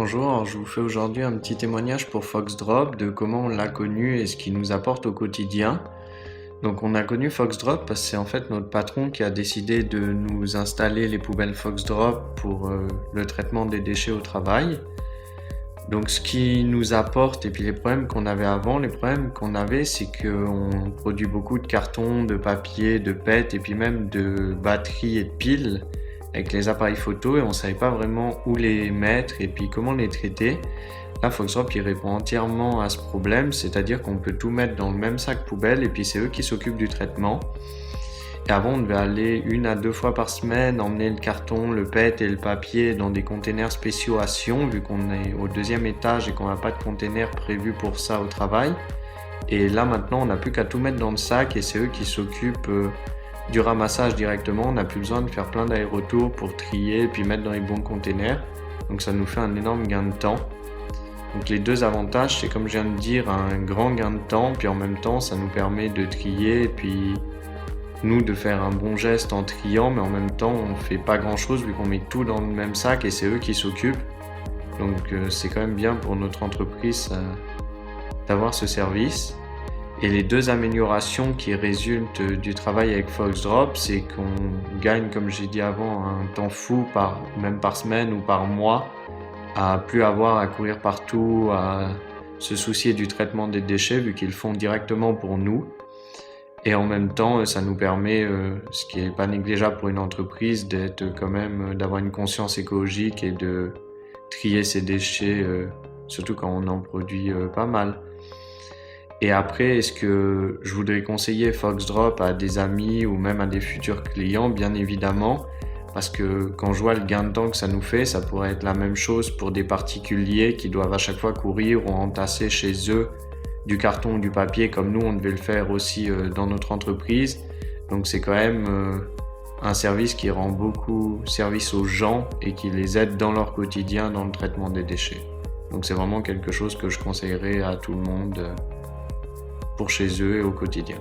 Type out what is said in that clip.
Bonjour, alors je vous fais aujourd'hui un petit témoignage pour Foxdrop de comment on l'a connu et ce qu'il nous apporte au quotidien. Donc on a connu Foxdrop parce que c'est en fait notre patron qui a décidé de nous installer les poubelles Foxdrop pour le traitement des déchets au travail. Donc ce qui nous apporte et puis les problèmes qu'on avait avant, les problèmes qu'on avait c'est qu'on produit beaucoup de cartons, de papier, de PET et puis même de batteries et de piles avec les appareils photo et on savait pas vraiment où les mettre et puis comment les traiter. Là, Foxdrop il répond entièrement à ce problème, c'est-à-dire qu'on peut tout mettre dans le même sac poubelle et puis c'est eux qui s'occupent du traitement. Et avant, on devait aller 1 à 2 fois par semaine, emmener le carton, le PET et le papier dans des containers spéciaux à Sion, vu qu'on est au 2e étage et qu'on n'a pas de container prévu pour ça au travail. Et là, maintenant, on n'a plus qu'à tout mettre dans le sac et c'est eux qui s'occupent du ramassage directement. On n'a plus besoin de faire plein d'allers-retours pour trier et puis mettre dans les bons containers. Donc ça nous fait un énorme gain de temps. Donc les deux avantages, c'est comme je viens de dire, un grand gain de temps, puis en même temps, ça nous permet de trier et puis nous de faire un bon geste en triant, mais en même temps on fait pas grand chose vu qu'on met tout dans le même sac et c'est eux qui s'occupent. Donc c'est quand même bien pour notre entreprise d'avoir ce service. Et les deux améliorations qui résultent du travail avec Foxdrop, c'est qu'on gagne, comme j'ai dit avant, un temps fou même par semaine ou par mois, à plus avoir à courir partout, à se soucier du traitement des déchets vu qu'ils le font directement pour nous. Et en même temps, ça nous permet, ce qui est pas négligeable pour une entreprise, d'avoir une conscience écologique et de trier ses déchets, surtout quand on en produit pas mal. Et après, est-ce que je voudrais conseiller Foxdrop à des amis ou même à des futurs clients? Bien évidemment, parce que quand je vois le gain de temps que ça nous fait, ça pourrait être la même chose pour des particuliers qui doivent à chaque fois courir ou entasser chez eux du carton ou du papier comme nous on devait le faire aussi dans notre entreprise. Donc c'est quand même un service qui rend beaucoup service aux gens et qui les aide dans leur quotidien dans le traitement des déchets. Donc c'est vraiment quelque chose que je conseillerais à tout le monde pour chez eux et au quotidien.